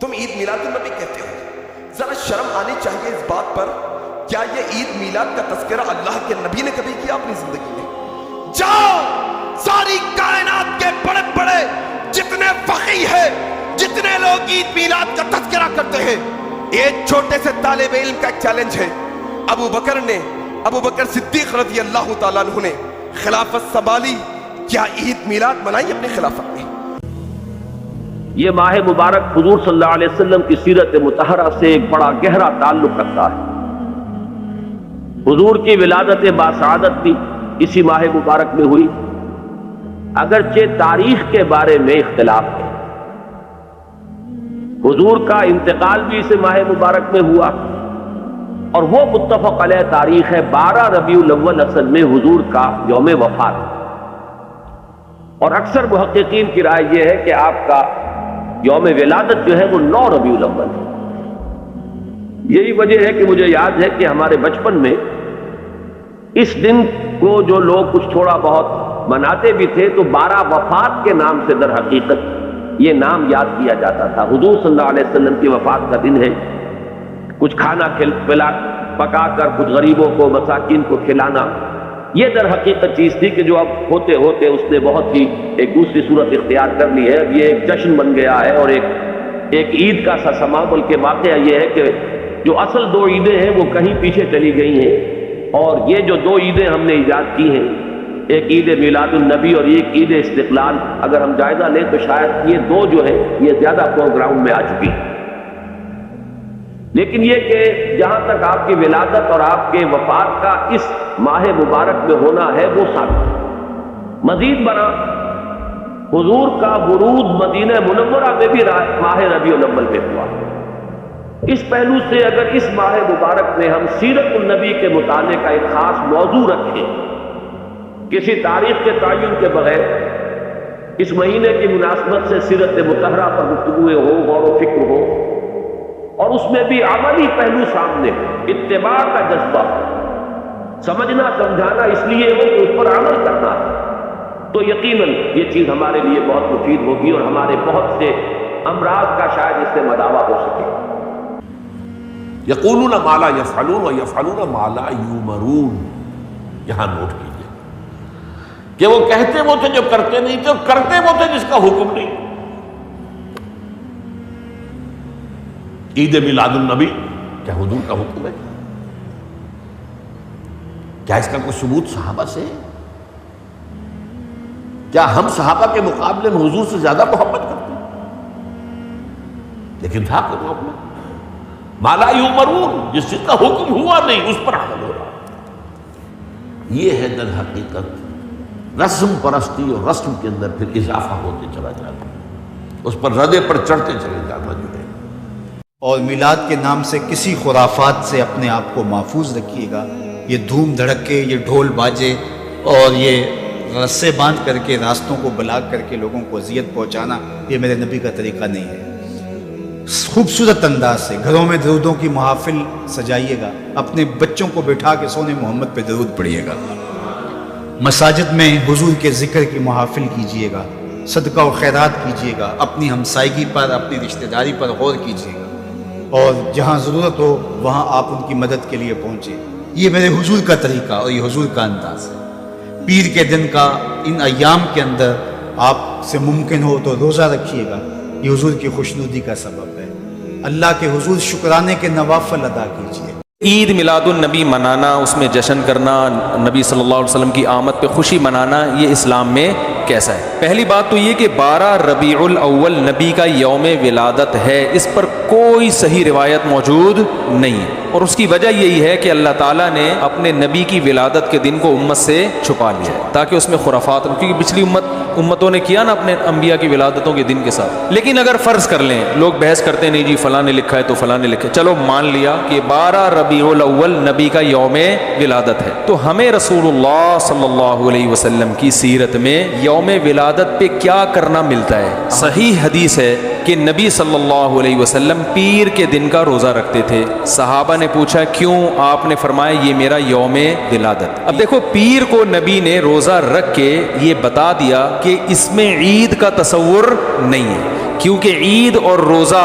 تم عید میلاد النبی کہتے ہو، ذرا شرم آنی چاہیے اس بات پر، کیا یہ عید میلاد کا تذکرہ اللہ کے نبی نے کبھی کیا اپنی زندگی میں؟ جاؤ ساری کائنات کے بڑے بڑے جتنے فقیہ ہیں، جتنے لوگ عید میلاد کا تذکرہ کرتے ہیں، ایک چھوٹے سے طالب علم کا ایک چیلنج ہے، ابو بکر صدیق رضی اللہ تعالیٰ عنہ نے خلافت سنبھالی، کیا عید میلاد منائی اپنی خلافت میں؟ یہ ماہ مبارک حضور صلی اللہ علیہ وسلم کی سیرت مطہرہ سے ایک بڑا گہرا تعلق رکھتا ہے۔ حضور کی ولادت باسعادت بھی اسی ماہ مبارک میں ہوئی، اگرچہ تاریخ کے بارے میں اختلاف ہے۔ حضور کا انتقال بھی اس ماہ مبارک میں ہوا، اور وہ متفق علیہ تاریخ ہے 12 ربیع الاول اصل میں حضور کا یوم وفات، اور اکثر محققین کی رائے یہ ہے کہ آپ کا یوم ولادت جو ہے وہ 9 ربیع الاول ہے۔ یہی وجہ ہے کہ مجھے یاد ہے کہ ہمارے بچپن میں اس دن کو جو لوگ کچھ تھوڑا بہت مناتے بھی تھے تو 12 وفات کے نام سے در حقیقت یہ نام یاد کیا جاتا تھا۔ حضور صلی اللہ علیہ وسلم کی وفات کا دن ہے، کچھ کھانا پکا کر کچھ غریبوں کو مساکین کو کھلانا، یہ در حقیقت چیز تھی کہ جو اب ہوتے ہوتے اس نے بہت ہی ایک دوسری صورت اختیار کر لی ہے۔ اب یہ ایک جشن بن گیا ہے اور ایک عید کا سا سما، بلکہ واقعہ یہ ہے کہ جو اصل 2 عیدیں ہیں وہ کہیں پیچھے چلی گئی ہیں، اور یہ جو 2 عیدیں ہم نے ایجاد کی ہیں، ایک عید میلاد النبی اور ایک عید استقلال، اگر ہم جائزہ لیں تو شاید یہ 2 جو ہے یہ زیادہ فور گراؤنڈ میں آ چکی ہیں۔ لیکن یہ کہ جہاں تک آپ کی ولادت اور آپ کے وفات کا اس ماہ مبارک میں ہونا ہے وہ ثابت ہے۔ مزید برآں حضور کا ورود مدینہ منورہ میں بھی ماہ ربیع الاول میں ہوا۔ اس پہلو سے اگر اس ماہ مبارک میں ہم سیرت النبی کے مطالعے کا ایک خاص موضوع رکھیں، کسی تاریخ کے تعین کے بغیر اس مہینے کی مناسبت سے سیرت مطہرہ پر گفتگو ہو، غور و فکر ہو، اور اس میں بھی عملی پہلو سامنے ہو، اتباع کا جذبہ، سمجھنا سمجھانا اس لیے ہو کہ اس پر عمل کرنا ہے، تو یقیناً یہ چیز ہمارے لیے بہت مفید ہوگی اور ہمارے بہت سے امراض کا شاید اس سے مداوع ہو سکے۔ یقولون ما لا یفعلون و یفعلون ما لا یؤمرون، یہاں نوٹ کیجئے کہ وہ کہتے وہ تھے جو کرتے نہیں تھے، اور کرتے وہ تھے جس کا حکم نہیں۔ عید میلاد النبی کیا حضور کا حکم ہے؟ کیا اس کا کوئی ثبوت صحابہ سے ہے؟ کیا ہم صحابہ کے مقابلے میں حضور سے زیادہ محبت کرتے ہیں؟ لیکن تھا کوئی معاملہ ما لا یؤمرون، جس چیز کا حکم ہوا نہیں اس پر عمل ہو رہا۔ یہ ہے در حقیقت رسم پرستی، اور رسم کے اندر پھر اضافہ ہوتے چلا جاتا، اس پر ردے پر چڑھتے چلے جانا جو ہے۔ اور میلاد کے نام سے کسی خرافات سے اپنے آپ کو محفوظ رکھیے گا۔ یہ دھوم دھڑکے، یہ ڈھول باجے اور یہ رسے باندھ کر کے راستوں کو بلاک کر کے لوگوں کو اذیت پہنچانا، یہ میرے نبی کا طریقہ نہیں ہے۔ خوبصورت انداز سے گھروں میں درودوں کی محافل سجائیے گا، اپنے بچوں کو بٹھا کے سونے محمد پہ درود پڑھیے گا، مساجد میں حضور کے ذکر کی محافل کیجیے گا، صدقہ و خیرات کیجیے گا، اپنی ہمسائیگی پر، اپنی رشتہ داری پر غور کیجیے گا، اور جہاں ضرورت ہو وہاں آپ ان کی مدد کے لیے پہنچیں۔ یہ میرے حضور کا طریقہ اور یہ حضور کا انداز ہے۔ پیر کے دن کا ان ایام کے اندر آپ سے ممکن ہو تو روزہ رکھیے گا، یہ حضور کی خوشنودی کا سبب ہے۔ اللہ کے حضور شکرانے کے نوافل ادا کیجیے۔ عید میلاد النبی منانا، اس میں جشن کرنا، نبی صلی اللہ علیہ وسلم کی آمد پہ خوشی منانا، یہ اسلام میں کیسا ہے؟ پہلی بات تو یہ کہ 12 ربیع الاول نبی کا یوم ولادت ہے، اس پر کوئی صحیح روایت موجود نہیں ہے، اور اس کی وجہ یہی ہے کہ اللہ تعالیٰ نے اپنے نبی کی ولادت کے دن کو امت سے چھپا لیا ہے تاکہ اس میں خرافات، کیونکہ پچھلی امتوں نے کیا نا اپنے انبیاء کی ولادتوں کے دن کے ساتھ۔ لیکن اگر فرض کر لیں، لوگ بحث کرتے نہیں جی فلاں نے لکھا ہے تو فلاں نے لکھا ہے، چلو مان لیا کہ 12 ربیع الاول نبی کا یوم ولادت ہے، تو ہمیں رسول اللہ صلی اللہ علیہ وسلم کی سیرت میں یوم ولادت پہ کیا کرنا ملتا ہے؟ صحیح حدیث ہے کہ نبی صلی اللہ علیہ وسلم پیر کے دن کا روزہ رکھتے تھے۔ صحابہ نے پوچھا کیوں؟ آپ نے فرمایا یہ میرا یوم ولادت۔ اب دیکھو، پیر کو نبی نے روزہ رکھ کے یہ بتا دیا کہ اس میں عید کا تصور نہیں ہے، کیونکہ عید اور روزہ